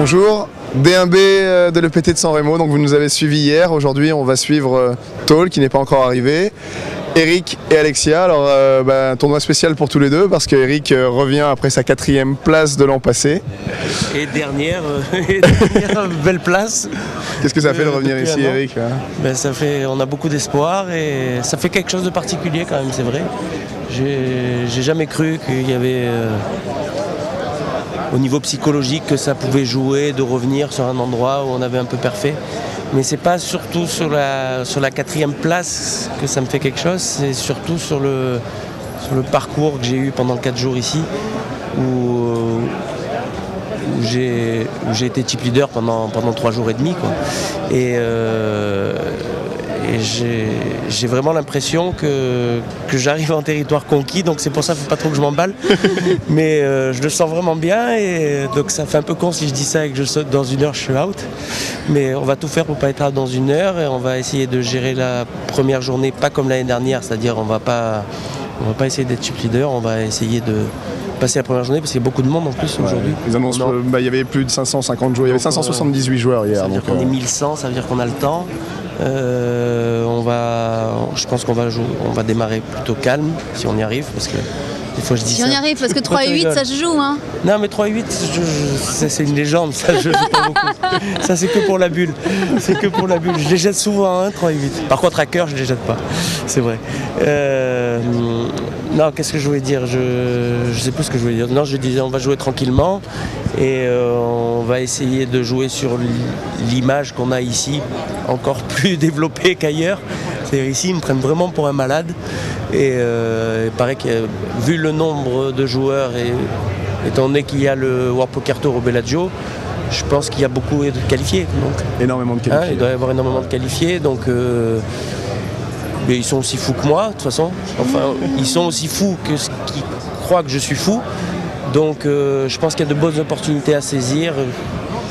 Bonjour, D1B de l'EPT de San Remo, donc vous nous avez suivis hier. Aujourd'hui on va suivre Tall qui n'est pas encore arrivé, Eric et Alexia. Alors un tournoi spécial pour tous les deux parce que Eric revient après sa 4e place de l'an passé. Et dernière belle place. Qu'est-ce que ça fait de revenir ici, Eric? On a beaucoup d'espoir et ça fait quelque chose de particulier quand même, c'est vrai. J'ai jamais cru qu'il y avait au niveau psychologique que ça pouvait jouer de revenir sur un endroit où on avait un peu parfait. Mais c'est pas surtout sur la 4e place que ça me fait quelque chose, c'est surtout sur le parcours que j'ai eu pendant 4 jours ici, où j'ai été team leader pendant 3 jours et demi, quoi. Et j'ai vraiment l'impression que j'arrive en territoire conquis, donc c'est pour ça qu'il ne faut pas trop que je m'emballe. Mais je le sens vraiment bien, et donc ça fait un peu con si je dis ça et que je saute dans 1 heure, je suis out. Mais on va tout faire pour ne pas être out dans 1 heure, et on va essayer de gérer la première journée, pas comme l'année dernière, c'est-à-dire on va pas essayer d'être team leader, on va essayer de passer la première journée parce qu'il y a beaucoup de monde en plus aujourd'hui. Ils annoncent il y avait plus de 550 joueurs, il y avait 578 joueurs hier. Ça veut dire qu'on est 1100, ça veut dire qu'on a le temps. Je pense qu'on va démarrer plutôt calme si on y arrive, parce que des fois je dis si on y arrive, parce que 3 et 8 ça se joue, hein. Non mais 3 et 8 c'est une légende, ça je joue pas beaucoup. Ça c'est que pour la bulle. C'est que pour la bulle. Je les jette souvent, hein, 3 et 8. Par contre à cœur je les jette pas. C'est vrai. Non, qu'est-ce que je voulais dire? Je sais plus ce que je voulais dire. Non, je disais on va jouer tranquillement et on va essayer de jouer sur l'image qu'on a ici, encore plus développée qu'ailleurs. C'est-à-dire ici, ils me prennent vraiment pour un malade. Et il paraît que vu le nombre de joueurs et étant donné qu'il y a le World Poker Tour au Bellagio, je pense qu'il y a beaucoup de qualifiés. Donc, énormément de qualifiés. Il doit y avoir énormément de qualifiés. Donc, mais ils sont aussi fous que moi, de toute façon. Enfin, ils sont aussi fous que ceux qui croient que je suis fou. Donc, je pense qu'il y a de bonnes opportunités à saisir.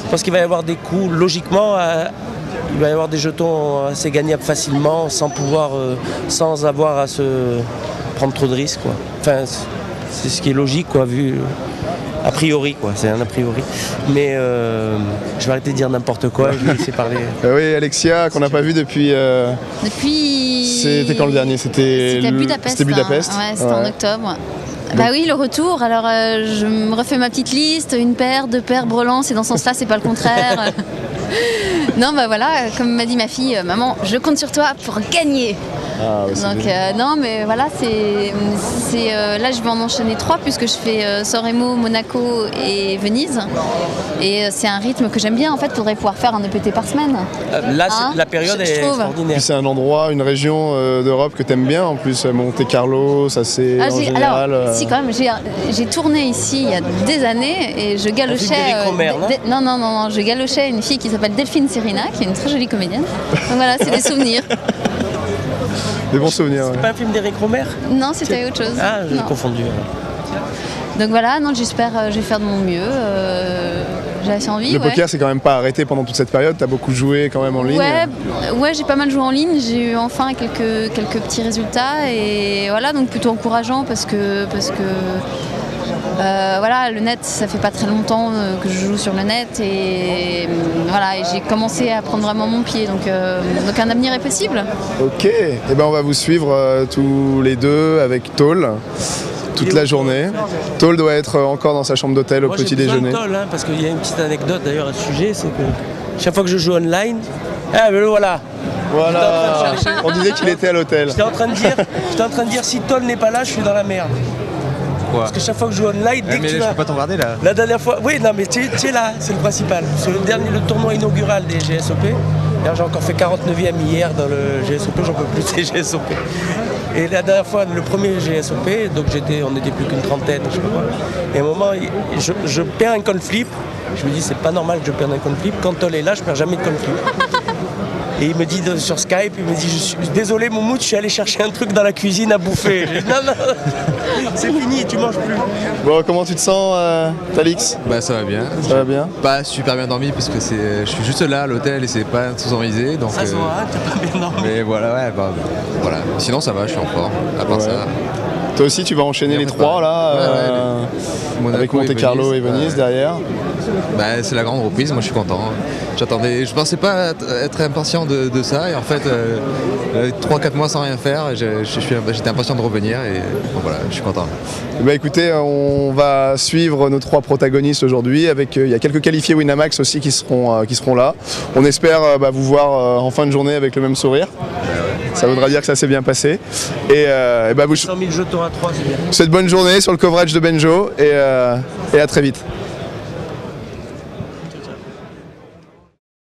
Je pense qu'il va y avoir des coups, logiquement, il va y avoir des jetons assez gagnables facilement, sans avoir à se prendre trop de risques, quoi. Enfin, c'est ce qui est logique, quoi, vu a priori, quoi. C'est un a priori. Mais je vais arrêter de dire n'importe quoi. Je vais laisser parler. Oui, Alexia, qu'on n'a pas vu depuis. C'était quand le dernier? C'était Budapest. C'était Budapest. Hein. Ouais, c'était en octobre. Bah oui, le retour. Alors, je me refais ma petite liste, 1 paire, 2 paires, brelan, c'est dans ce sens-là, c'est pas le contraire. Non, bah voilà, comme m'a dit ma fille, maman, je compte sur toi pour gagner. Ah, ouais, donc non, mais voilà, là je vais en enchaîner 3 puisque je fais San Remo, Monaco et Venise. Et c'est un rythme que j'aime bien. En fait, il faudrait pouvoir faire un EPT par semaine. Là, la période est extraordinaire. C'est un endroit, une région d'Europe que tu aimes bien en plus. Monte Carlo, ça c'est en général. Alors, si quand même, j'ai tourné ici il y a des années et je galochais. Non, je galochais une fille qui s'appelle Delphine Serina, qui est une très jolie comédienne. Donc voilà, c'est des souvenirs. Des bons souvenirs. C'est pas un film d'Éric Romer? Non, c'était autre chose. Ah, j'ai confondu. Donc voilà, non, j'espère, je vais faire de mon mieux. J'ai assez envie. Le poker, c'est quand même pas arrêté pendant toute cette période. T'as beaucoup joué quand même en ligne. Ouais, j'ai pas mal joué en ligne. J'ai eu enfin quelques petits résultats et voilà, donc plutôt encourageant parce que voilà, le net, ça fait pas très longtemps que je joue sur le net et voilà, et j'ai commencé à prendre vraiment mon pied, donc un avenir est possible. Ok, et on va vous suivre tous les deux avec Tall toute la journée. Tall doit être encore dans sa chambre d'hôtel au petit déjeuner. Tall, hein, parce qu'il y a une petite anecdote d'ailleurs à ce sujet, c'est que chaque fois que je joue online, mais le voilà. Voilà, on disait qu'il était à l'hôtel. J'étais en train de dire si Tall n'est pas là, je suis dans la merde. Parce que chaque fois que je joue online, dès que tu je peux pas t'en garder là. La dernière fois, oui, non, mais tu es là, c'est le principal. C'est le tournoi inaugural des GSOP. J'ai encore fait 49e hier dans le GSOP, j'en peux plus des GSOP. Et la dernière fois, le premier GSOP, donc on n'était plus qu'une trentaine, je sais pas quoi. Et à un moment, je perds un coin flip. Je me dis, c'est pas normal que je perde un coin flip. Quand Tall est là, je perds jamais de coin flip. Et il me dit sur Skype, il me dit, je suis désolé Moumout, je suis allé chercher un truc dans la cuisine à bouffer. J'ai dit, non, c'est fini, tu manges plus. Bon, comment tu te sens, Talix? Bah ça va bien. Ça va bien? Pas super bien dormi parce que je suis juste là à l'hôtel et c'est pas sous-organisé. Donc, ça se voit, t'as pas bien dormi. Mais voilà, voilà. Sinon ça va, je suis en forme, à part ça. Toi aussi, tu vas enchaîner les 3 là. Ouais. Monaco avec Monte Carlo et Venise derrière. Bah, c'est la grande reprise, moi je suis content. Je pensais pas être impatient de ça et en fait 3-4 mois sans rien faire, j'étais impatient de revenir et bon, voilà, je suis content. Bah écoutez, on va suivre nos 3 protagonistes aujourd'hui. Il y a quelques qualifiés Winamax aussi qui seront là. On espère vous voir en fin de journée avec le même sourire. Ça voudra dire que ça s'est bien passé. Et vous 100 000 jeux, t'auras 3, c'est bien. souhaite bonne journée sur le coverage de Benjo et à très vite.